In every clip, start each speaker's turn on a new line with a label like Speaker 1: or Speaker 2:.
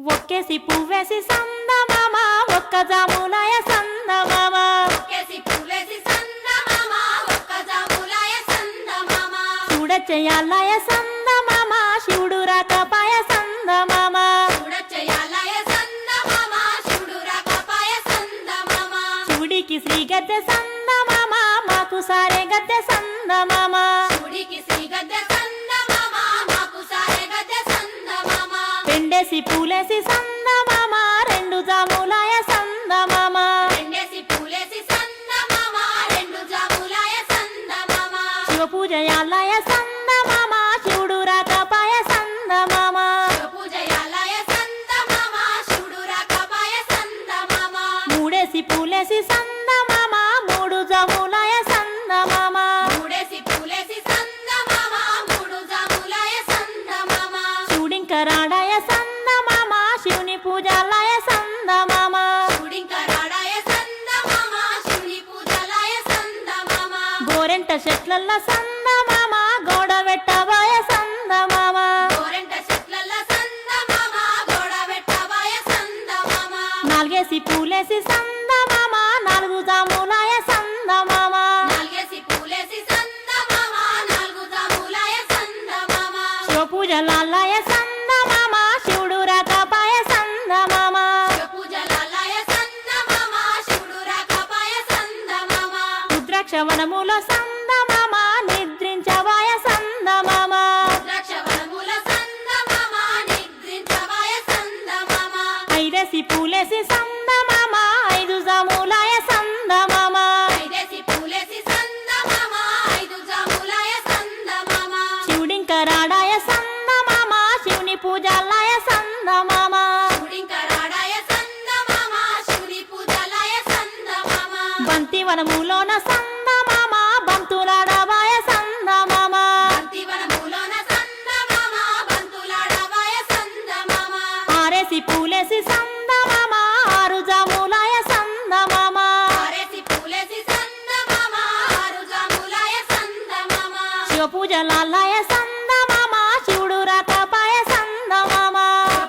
Speaker 1: ఒక్కేసి పువ్వేసి సందమామ ఒక్క జాములాయ సందమామ
Speaker 2: ఒక్కేసి పువ్వేసి సందమామ ఒక్క జాములాయ సందమామ
Speaker 1: చూడచెయ్యాలాయ సందమామ శివుడు రాకపాయ సందమామ
Speaker 2: చూడచెయ్యాలాయ సందమామ శివుడు రాకపాయ సందమామ
Speaker 1: శివుడికి శ్రీ గద్దె సందమామ మాకు సారే గద్దె సందమామ
Speaker 2: శివుడికి శ్రీ గద్దె సందమామ మాకు సారే గద్దె సందమామ
Speaker 1: పెండేసి పూలేసి సందమామ రెండు జాములాయ సందమామ
Speaker 2: రెండేసి పూలేసి సందమామ రెండు జాములాయ సందమామ
Speaker 1: శివ పూజయాలాయ సందమామ శివుడు రాకపాయ సందమామ
Speaker 2: పూజయాలాయ సందమామ శివుడు రాకపాయ సందమామ
Speaker 1: మూడేసి పూలేసి సందమామ మూడు జాములాయ సందమామ
Speaker 2: మూడేసి పూలేసి సందమామ మూడు జాములాయ సందమామ
Speaker 1: శివుడింక రాడాయ సందమామ శివుని పూజాలాయ సందమామ
Speaker 2: శివుడింక రాడాయ సందమామ శివుని పూజలాయ సందమామ
Speaker 1: గోరెంట చెట్లల్ల సందమామ గోడ వెట్టబాయ సందమామ
Speaker 2: గోరెంట చెట్లల్ల సందమామ గోడ వెట్టబాయ సందమామ
Speaker 1: నాలుగేసి పూలేసి సందమామ నాలుగు జాములాయ సందమామ
Speaker 2: నాలుగేసి పూలేసి సందమామ నాలుగు జాములాయ సందమామ
Speaker 1: శివ పూజలాలాయ సందమామ శివుడు రాకపాయ సందమామ
Speaker 2: పూజలాయ సందమామ శివుడు రాకపాయ సందమామ
Speaker 1: రుద్రాక్ష వనములో సందమామ నిద్రించవాయ సందమామ
Speaker 2: ద్రాక్షవనముల సందమామ నిద్రించవాయ సందమామ
Speaker 1: ఐదేసి పూలేసి సందమామ ఐదు జాములాయ సందమామ
Speaker 2: ఐదేసి పూలేసి సందమామ ఐదు జాములాయ సందమామ
Speaker 1: శివుడింక రాడాయ సందమామ శివుని పూజాలాయ సందమామ
Speaker 2: శివుడింక రాడాయ సందమామ శివుని పూజలాయ సందమామ
Speaker 1: బంతి వనములోన సందమామ బంతులాడవాయ సందమామ
Speaker 2: బంతివనములోన సందమామ బంతులాడవాయ సందమామ
Speaker 1: ఆరేసి పూలేసి సందమామ ఆరు జాములాయ సందమామ
Speaker 2: ఆరేసి పూలేసి సందమామ ఆరు జాములాయ సందమామ
Speaker 1: శివ పూజలాలాయ సందమామ శివుడు రాకపాయ సందమామ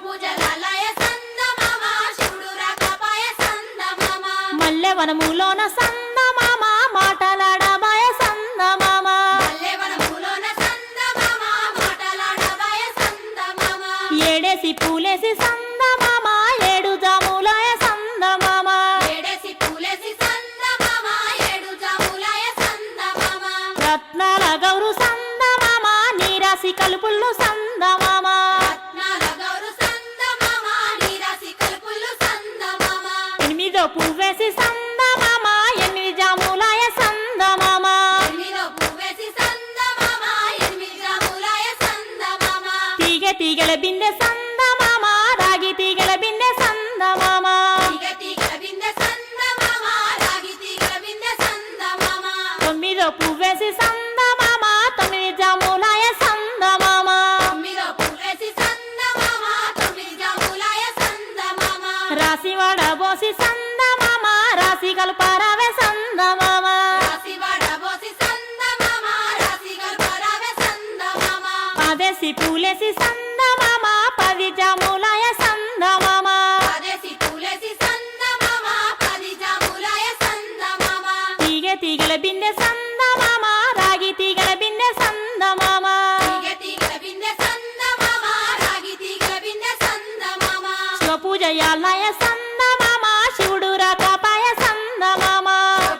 Speaker 2: పూజలాయ సందమామ శివుడు రాకపాయ సందమామ
Speaker 1: మల్లె వనములోన సందమామ మాటలాడబాయ సందమామ
Speaker 2: మల్లెవనములోన సందమామ మాటలాడవాయ సందమామ
Speaker 1: ఏడేసి పూలేసి సందమామ ఏడు జాములాయ సందమామ
Speaker 2: ఏడేసి పూలేసి సందమామ ఏడు జాములాయ సందమామ
Speaker 1: రత్నాల గౌరు సందమామ నీరాసి కలుపుళ్ళు సందమామ
Speaker 2: రత్నాల గౌరు సందమామ నీరాసి కలుపులు సందమామ
Speaker 1: ఎనిమిదో పువ్వేసి సందమామ ఎనిమిది జాములాయ సందమామ
Speaker 2: ఎనిమిదో పువ్వేసి సందమామ ఎనిమిది జాములాయ సందమామ
Speaker 1: తీగె తీగల బిందె సందమామ రాగి తీగల బిందె సందమామ
Speaker 2: తీగ తీగల బిందె సందమామ రాగి తీగల బిందె సందమామ
Speaker 1: తొమ్మిదో పువ్వేసి సందమామ తొమ్మిది జాములాయ సందమామ
Speaker 2: తొమ్మిదో పువ్వేసి సందమామ తొమ్మిది జాములాయ సందమామ
Speaker 1: రాసి వడబోసి సందమామ రాసి కల్పారావే సందమామ
Speaker 2: రాసి వడబోసి సందమామ రాసి గల్పరావే సందమామ
Speaker 1: పదేసి పూలేసి సందమామ పది జాములాయ సందమామ
Speaker 2: పదేసి పూలేసి సందమామ పది జాములాయ సందమామ
Speaker 1: తీగె తీగల బిందె సందమామ రాగి తీగల బిందె సందమామ
Speaker 2: తీగ తీగల బిందె సందమామ రాగి తీగల బిందె సందమామ
Speaker 1: శివ పూజయాలాయ సందమామ శివుడు రాకపాయ సందమామ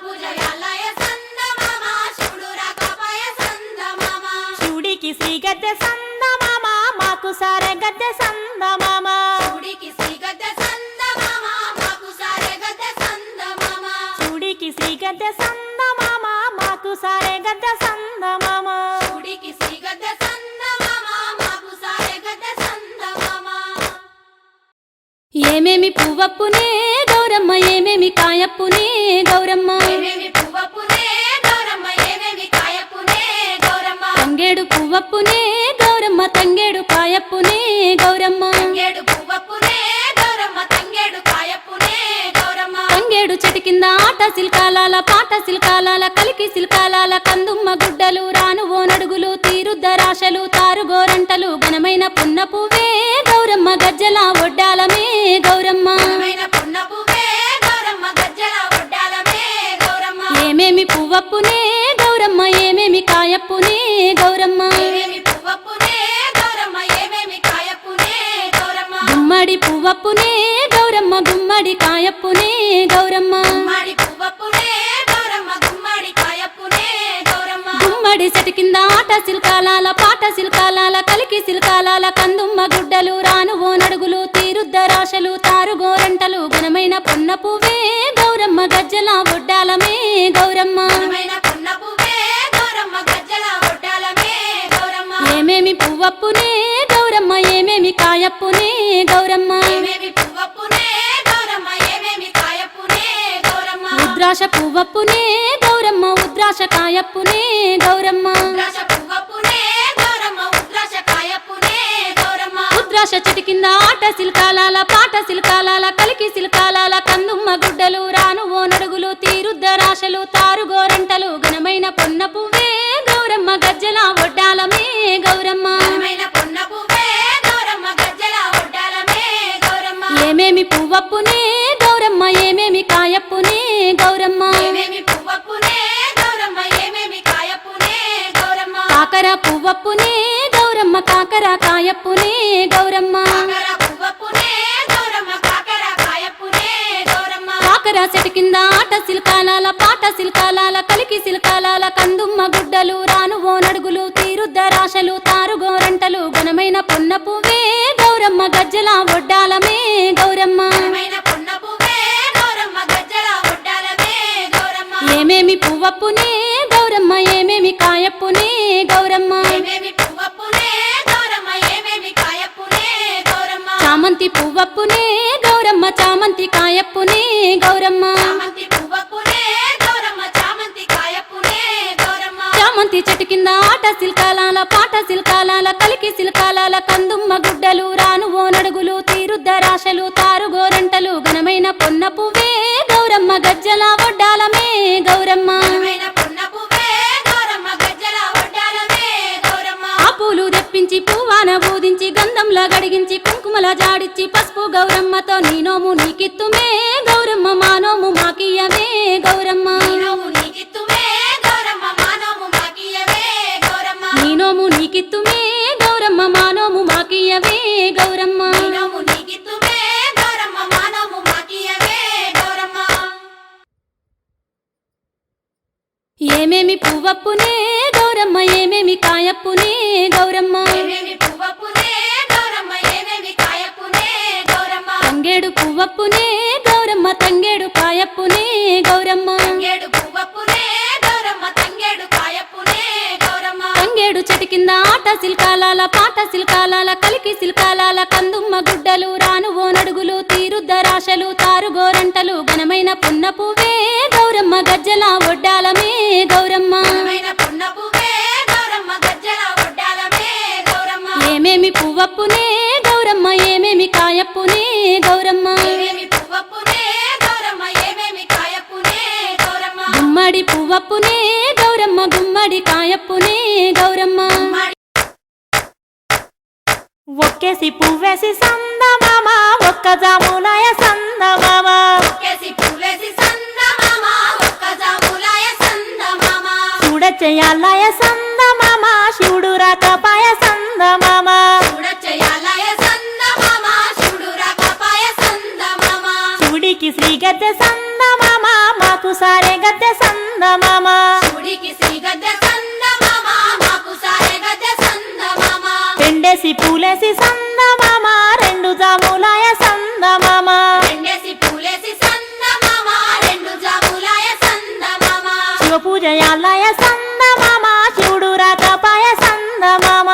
Speaker 2: పూజయాలాయ సందమామ శివుడు రాకపాయ సందమామ
Speaker 1: శివుడికి శ్రీ గద్దె సందమామ మాకు సారే గద్దె సందమామ
Speaker 2: శివుడికి శ్రీ గద్దె సందమామ మాకు సారే గద్దె సందమామ
Speaker 1: శివుడికి శ్రీ గద్దె సందమామ మాకు సారే గద్దె సందమామ
Speaker 2: శివుడికి శ్రీ గద్దె సందమామ మాకు సారే గద్దె సందమామ
Speaker 3: ఏమేమి పువ్వప్పునే గౌరమ్మ ఏమేమి కాయప్పునే గౌరమ్మ
Speaker 2: ఏమేమి పువ్వప్పునే గౌరమ్మ ఏమేమి కాయప్పునే గౌరమ్మ
Speaker 3: తంగేడు పువ్వప్పునే గౌరమ్మ తంగేడు కాయప్పునే గౌరమ్మ
Speaker 2: తంగేడు పువ్వప్పునే గౌరమ్మ తంగేడు కాయప్పునే గౌరమ్మ
Speaker 3: తంగేడు చెట్టు కింద ఆట సిల్కాలాల పాట సిల్కాలాల కలికి సిల్కాలాల కందుమ్మ గుడ్డలు రాను ఓ నడుగులు తీరుద్దరాశలు తారు గోరంటలు ఘనమైన పున్న పువ్వే గౌరమ్మ గజ్జల ఒడ్డాల పువ్వప్పునే గౌరమ్మ ఏమేమి కాయప్పునే గౌరమ్మ
Speaker 2: ఏమేమి పువ్వప్పునే గౌరమ్మ ఏమేమి కాయప్పునే గౌరమ్మ
Speaker 3: గుమ్మడి పువ్వప్పునే గౌరమ్మ గుమ్మడి కాయప్పునే గౌరమ్మ
Speaker 2: గుమ్మడి పువ్వప్పునే గౌరమ్మ గుమ్మడి కాయప్పునే గౌరమ్మ
Speaker 3: గుమ్మడి చెట్టు కింద ఆట సిల్కాలాల పాట సిల్కాలాల కలికి సిల్కాలాల కందుమ్మ గుడ్డలు రాను ఓ నడుగులు తీరుద్దరాశలు తారు గోరంటలు ఘనమైన పొన్న పువ్వే గౌరమ్మ గజ్జల ఒడ్డాలమే గౌరమ్మ
Speaker 2: ఘనమైన పొన్న పువ్వే గౌరమ్మ గజ్జల ఒడ్డాలమే గౌరమ్మ
Speaker 3: ఏమేమి పువ్వప్పునే గౌరమ్మ ఏమేమి కాయప్పునే గౌరమ్మ
Speaker 2: ఏమేమి పువ్వప్పునే గౌరమ్మ ఏమేమి కాయప్పునే గౌరమ్మ
Speaker 3: ఉద్రాశ పువ్వప్పునే గౌరమ్మ ఉద్రాశ కాయప్పునే గౌరమ్మ
Speaker 2: ఉద్రాశ పువ్వప్పునే గౌరమ్మ ఉద్రాశ కాయప్పునే గౌరమ్మ
Speaker 3: ఉద్రాశ చెట్టు కింద ఆట సిల్కాలాల పాట సిల్కాలాల కలికి సిల్కాలాల కందుమ్మ గుడ్డలు రాను ఓ నడుగులు తీరుద్దరాశలు తారు గోరంటలు ఘనమైన పొన్న పువ్వే గౌరమ్మ గజ్జల ఒడ్డాలమే గౌరమ్మ
Speaker 2: ఘనమైన పొన్న పువ్వే గౌరమ్మ గజ్జల ఒడ్డాలమే గౌరమ్మ
Speaker 3: ఏమేమి పువ్వప్పునే గౌరమ్మ ఏమేమి కాయప్పునే గౌరమ్మ
Speaker 2: ఏమేమి పువ్వప్పునే గౌరమ్మ ఏమేమి కాయప్పునే గౌరమ్మ
Speaker 3: కాకర పువ్వప్పునే గౌరమ్మ కాకర కాయప్పునే గౌరమ్మ
Speaker 2: కాకర పువ్వప్పునే గౌరమ్మ కాకర కాయప్పునే గౌరమ్మ
Speaker 3: కాకర చెట్టు కింద ఆట సిల్కాలాల పాట సిల్కాలాల కలికి సిల్కాలాల కందుమ్మ గుడ్డలు రాను ఓ నడుగులు తీరుద్దరాశలు తారు గోరంటలు ఘనమైన పొన్న పువ్వే గౌరమ్మ గజ్జల ఒడ్డాలమే గౌరమ్మ
Speaker 2: ఘనమైన పొన్న పువ్వే గౌరమ్మ గజ్జల ఒడ్డాలమే గౌరమ్మ
Speaker 3: ఏమేమి పువ్వప్పునే గౌరమ్మ ఏమేమి కాయప్పునే గౌరమ్మ
Speaker 2: ఏమేమి పువ్వప్పునే గౌరమ్మ ఏమేమి కాయప్పునే గౌరమ్మ
Speaker 3: చామంతి పువ్వప్పునే గౌరమ్మ చామంతి కాయప్పునే గౌరమ్మ
Speaker 2: చామంతి పువ్వప్పునే గౌరమ్మ చామంతి కాయప్పునే గౌరమ్మ
Speaker 3: చామంతి చెట్టు కింద ఆట సిల్కాలాల పాట సిల్కాలాల కలికి సిల్కాలాల కందుమ్మ గుడ్డలు రాను ఓ నడుగులు తీరుద్దరాశలు తారు గోరంటలు ఘనమైన పొన్న పువ్వే గౌరమ్మ గజ్జల ఒడ్డాలమే గౌరమ్మ
Speaker 2: ఘనమైన పొన్న పువ్వే గౌరమ్మ గజ్జల ఒడ్డాలమే గౌరమ్మ
Speaker 3: ఆ పూలు తెప్పించి పువ్వాన బూదించి గంధంలా గడిగించి కుంకుమల జాడిచ్చి పసుపు గౌరమ్మతో నీ నోము నీకిత్తుమే గౌరమ్మ మా నోము మాకియవే గౌరమ్మ
Speaker 2: నీనోము నీకిత్తుమే గౌరమ్మ మానోము మాకియవే గౌరమ్మ
Speaker 3: నీ నోము నీకిత్తుమే గౌరమ్మ మా నోము మాకియవే గౌరమ్మ
Speaker 2: నీనోము నీకిత్తుమే గౌరమ్మ మానోము మాకియవే గౌరమ్మ
Speaker 3: ఏమేమి పువ్వప్పునే గౌరమ్మ ఏమేమి కాయప్పునే గౌరమ్మ
Speaker 2: ఏమేమి పువ్వప్పునే గౌరమ్మ ఏమేమి కాయప్పునే గౌరమ్మ
Speaker 3: తంగేడు పువ్వప్పునే గౌరమ్మ తంగేడు కాయప్పునే గౌరమ్మ
Speaker 2: తంగేడు పువ్వప్పునే గౌరమ్మ తంగేడు కాయప్పునే గౌరమ్మ
Speaker 3: తంగేడు చెట్టు కింద ఆట సిల్కాలాల పాట సిల్కాలాల కలికి సిల్కాలాల కందుమ్మ గుడ్డలు రాను ఓ నడుగులు తీరుద్దరాశలు తారు గోరంటలు ఘనమైన పొన్న పువ్వే గౌరమ్మ గజ్జల ఒడ్డాలమే గౌరమ్మ
Speaker 2: ఘనమైన పొన్న పువ్వే గౌరమ్మ గజ్జల ఒడ్డాలమే గౌరమ్మ
Speaker 3: ఏమేమి పువ్వప్పునే గౌరమ్మ ఏమేమి కాయప్పునే గౌరమ్మ
Speaker 2: ఏమేమి పువ్వప్పునే గౌరమ్మ ఏమేమి కాయప్పునే గౌరమ్మ
Speaker 3: గుమ్మడి పువ్వప్పునే గౌరమ్మ గుమ్మడి కాయప్పునే గౌరమ్మ
Speaker 1: ఒక్కేసి పువ్వేసి సందమామ ఒక్క జాములాయ సందమామ
Speaker 2: ఒక్కేసి పువ్వేసి సందమామ ఒక్క జాములాయ సందమామ
Speaker 1: చూడచెయ్యాలాయ సందమామ శివుడు రాకపాయ సందమామ
Speaker 2: చూడచెయ్యాలాయ సందమామ శివుడు రాకపాయ సందమామ
Speaker 1: శివుడికి శ్రీ గద్దె సందమామ మాకు సారే గద్దె సందమామ
Speaker 2: శివుడికి శ్రీ గద్దె సందమామ మాకు సారె గద్దె సందమామ
Speaker 1: పెండేసి పూలేసి సందమామ రెండు జాములాయ సందమామ
Speaker 2: రెండేసి పూలేసి సందమామ రెండు జాములాయ సందమామ
Speaker 1: శివ పూజయాలాయ సందమామ శివుడు రాకపాయ సందమామ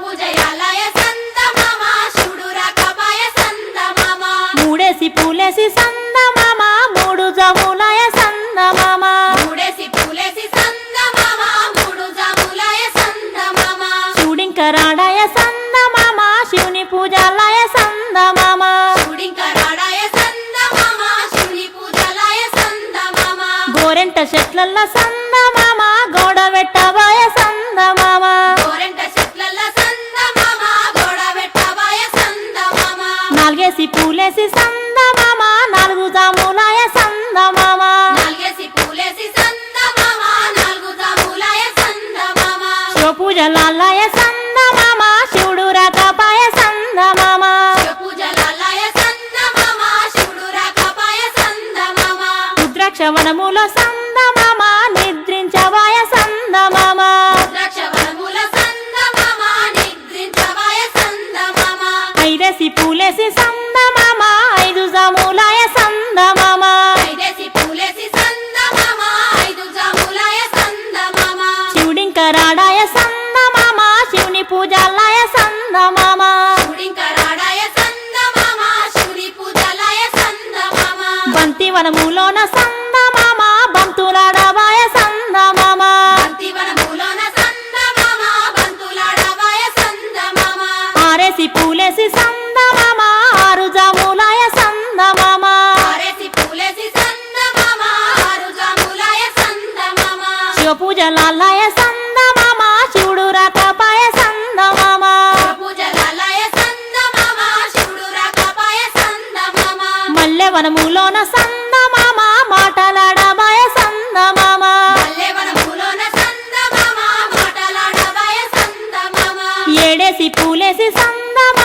Speaker 2: పూజయాలాయ సందమామ శివుడు రాకపాయ సందమామ
Speaker 1: మూడేసి పూలేసి సందమామ మూడు జాములాయ సందమామ
Speaker 2: మూడేసి పూలేసి సందమామ మూడు జాములాయ సందమామ
Speaker 1: శివుడింక రాడాయ సందమామ శివుని పూజాలాయ సందమామ
Speaker 2: శివుడింక రాడాయ సందమామ శివుని పూజలాయ సందమామ
Speaker 1: గోరెంట చెట్లల్ల సందమామ గోడ వెట్టబాయ సందమామ
Speaker 2: గోరెంట చెట్లల్ల సందమామ గోడ వెట్టబాయ సందమామ
Speaker 1: నాలుగేసి పూలేసి సందమామ నాలుగు జాములాయ సందమామ
Speaker 2: నాలుగేసి పూలేసి సందమామ
Speaker 1: పూలేసి సందమామ ఐదు జాములాయ సందమామ
Speaker 2: ఐదేసి పూలేసి సందమామ ఐదు జాములాయ సందమామ
Speaker 1: శివుడింక రాడాయ సందమామ శివుని పూజలాయ సందమామ
Speaker 2: శివుడింకరాడాయ సందమామ శివుని పూజలాయ సందమామ
Speaker 1: బంతివనములోన సందమామ బంతులాడబాయ సందమామ
Speaker 2: బంతివనములోన సందమామ బంతులాడబాయ సందమామ
Speaker 1: ఆరేసి పూలేసి సందమామ ఆరు జాములాయ సందమామ
Speaker 2: ఆరేసి పూలేసి సందమామ ఆరు జాములాయ సందమామ
Speaker 1: శివ పూజలాయ సందమామ శివుడు రాకపాయ సందమామ
Speaker 2: పూజలాయ సందమామ శివుడు రాకపాయ సందమామ
Speaker 1: మల్లెవనములోన సందమామ మాటలాడబాయ సందమామ
Speaker 2: మల్లెవనములోన సందమామ మాటలాడబాయ సందమామ
Speaker 1: ఏడేసి పూలేసి సందమామ